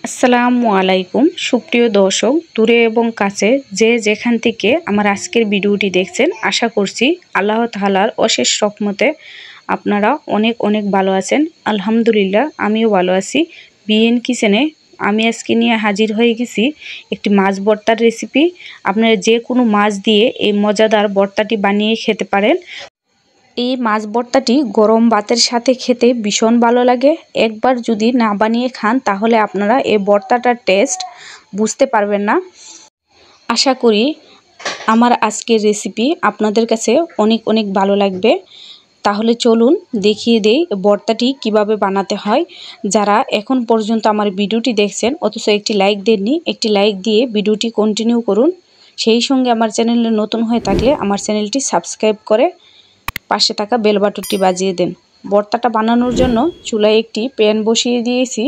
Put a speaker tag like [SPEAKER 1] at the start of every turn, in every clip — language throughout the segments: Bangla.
[SPEAKER 1] আসসালামু আলাইকুম সুপ্রিয় দর্শক দূরে এবং কাছে যে যেখান থেকে আমার আজকের ভিডিওটি দেখছেন, আশা করছি আল্লাহ তাআলার অশেষ রহমতে আপনারা অনেক অনেক ভালো আছেন। আলহামদুলিল্লাহ আমিও ভালো আছি। বিএন কিচেনে আমি আজকে নিয়ে হাজির হয়ে গেছি একটি মাছ ভর্তার রেসিপি। আপনারা যে কোনো মাছ দিয়ে এই মজাদার ভর্তাটি বানিয়ে খেতে পারেন। এই মাছ ভর্তাটি গরম ভাতের সাথে খেতে ভীষণ ভালো লাগে। একবার যদি না বানিয়ে খান তাহলে আপনারা এই ভর্তাটার টেস্ট বুঝতে পারবেন না। আশা করি আমার আজকের রেসিপি আপনাদের কাছে অনেক অনেক ভালো লাগবে। তাহলে চলুন দেখিয়ে দেই ভর্তাটি কিভাবে বানাতে হয়। যারা এখন পর্যন্ত আমার ভিডিওটি দেখছেন অথচ একটি লাইক দেননি, একটি লাইক দিয়ে ভিডিওটি কন্টিনিউ করুন। সেই সঙ্গে আমার চ্যানেলে নতুন হয়ে থাকলে আমার চ্যানেলটি সাবস্ক্রাইব করে পাশে থাকা বেল বাটনটি বাজিয়ে দেন। ভর্তাটা বানানোর জন্য চুলায় একটি প্যান বসিয়ে দিয়েছি।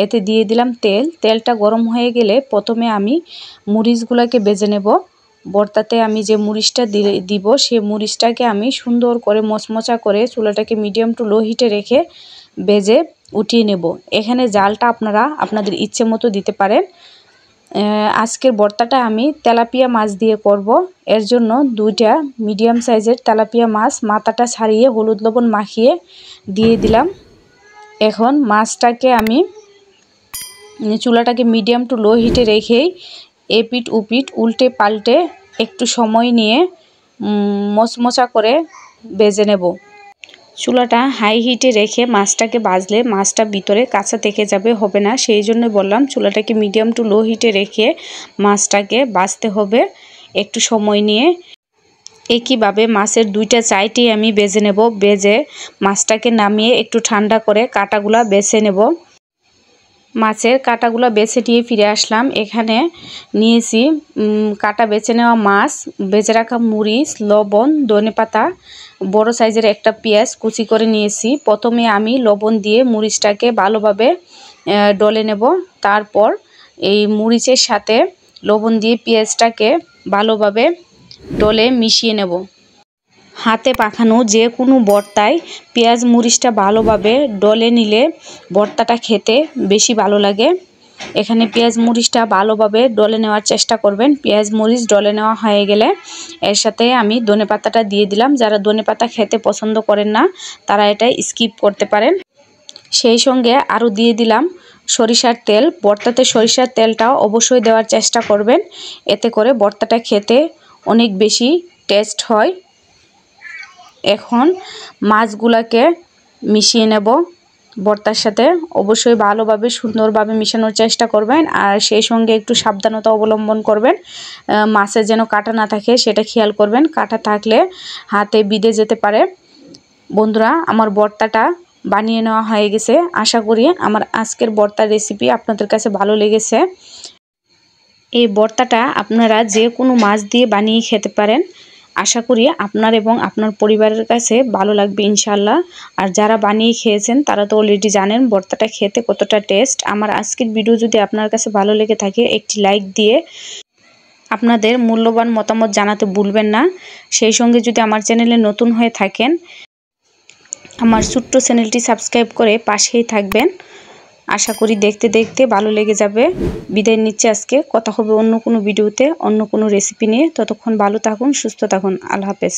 [SPEAKER 1] এতে দিয়ে দিলাম তেল। তেলটা গরম হয়ে গেলে প্রথমে আমি মরিচগুলোকে ভেজে নেব। ভর্তাতে আমি যে মরিচটা দিব সেই মরিচটাকে আমি সুন্দর করে মচমচা করে চুলাটাকে মিডিয়াম টু লো হিটে রেখে ভেজে উঠিয়ে নেব। এখানে জালটা আপনারা আপনাদের ইচ্ছে মতো দিতে পারেন। আজকের ভর্তাটা আমি তেলাপিয়া মাছ দিয়ে করব। এর জন্য দুইটা মিডিয়াম সাইজের তেলাপিয়া মাছ মাথাটা ছাড়িয়ে হলুদ লবণ মাখিয়ে দিয়ে দিলাম। এখন মাছটাকে আমি চুলাটাকে মিডিয়াম টু লো হিটে রেখেই এপিট উপিট উল্টে পাল্টে একটু সময় নিয়ে মচমচা করে ভেজে নেব। চুলাটা হাই হিটে রেখে মাছটাকে ভাজলে মাছটা ভিতরে কাঁচা থেকে যাবে, হবে না। সেই জন্য বললাম চুলাটাকে মিডিয়াম টু লো হিটে রেখে মাছটাকে ভাজতে হবে একটু সময় নিয়ে। একইভাবে মাছের দুইটা সাইডই আমি ভেজে নেব। ভেজে মাছটাকে নামিয়ে একটু ঠান্ডা করে কাঁটাগুলা বেছে নেব। মাছের কাঁটাগুলো বেছে নিয়ে ফিরে আসলাম। এখানে নিয়েছি কাঁটা বেছে নেওয়া মাছ, ভেজে রাখা মরিচ, লবণ, ধনেপাতা, বড় সাইজের একটা পেঁয়াজ কুচি করে নিয়েছি। প্রথমে আমি লবণ দিয়ে মরিচটাকে ভালোভাবে ডলে নেব। তারপর এই মরিচের সাথে লবণ দিয়ে পেঁয়াজটাকে ভালোভাবে ডলে মিশিয়ে নেব। হাতে পাখানো যে কোনো ভর্তায় পেঁয়াজ মরিচটা ভালোভাবে ডলে নিলে ভর্তাটা খেতে বেশি ভালো লাগে। এখানে পেঁয়াজ মরিচটা ভালোভাবে ডলে নেওয়ার চেষ্টা করবেন। পেঁয়াজ মরিচ ডলে নেওয়া হয়ে গেলে এর সাথে আমি ধনেপাতাটা দিয়ে দিলাম। যারা ধনেপাতা খেতে পছন্দ করেন না তারা এটা স্কিপ করতে পারেন। সেই সঙ্গে আরও দিয়ে দিলাম সরিষার তেল। ভর্তাতে সরিষার তেলটাও অবশ্যই দেওয়ার চেষ্টা করবেন, এতে করে ভর্তাটা খেতে অনেক বেশি টেস্ট হয়। এখন মাছগুলোকে মিশিয়ে নেব ভর্তার সাথে। অবশ্যই ভালোভাবে সুন্দরভাবে মিশানোর চেষ্টা করবেন আর সেই সঙ্গে একটু সাবধানতা অবলম্বন করবেন। মাছের যেন কাঁটা না থাকে সেটা খেয়াল করবেন। কাঁটা থাকলে হাতে বিঁধে যেতে পারে। বন্ধুরা, আমার ভর্তাটা বানিয়ে নেওয়া হয়ে গেছে। আশা করি আমার আজকের ভর্তার রেসিপি আপনাদের কাছে ভালো লেগেছে। এই ভর্তাটা আপনারা যে কোনো মাছ দিয়ে বানিয়ে খেতে পারেন। আশা করি আপনার এবং আপনার পরিবারের কাছে ভালো লাগবে ইনশাল্লাহ। আর যারা বানিয়ে খেয়েছেন তারা তো অলরেডি জানেন ভর্তাটা খেতে কতটা টেস্ট। আমার আজকের ভিডিও যদি আপনার কাছে ভালো লেগে থাকে একটি লাইক দিয়ে আপনাদের মূল্যবান মতামত জানাতে ভুলবেন না। সেই সঙ্গে যদি আমার চ্যানেলে নতুন হয়ে থাকেন আমার ছোট্ট চ্যানেলটি সাবস্ক্রাইব করে পাশেই থাকবেন। আশা করি দেখতে দেখতে ভালো লেগে যাবে। বিদায় নিচ্ছি আজকে। কথা হবে অন্য কোনো ভিডিওতে অন্য কোনো রেসিপি নিয়ে। ততক্ষণ ভালো থাকুন, সুস্থ থাকুন। আল্লাহ হাফেজ।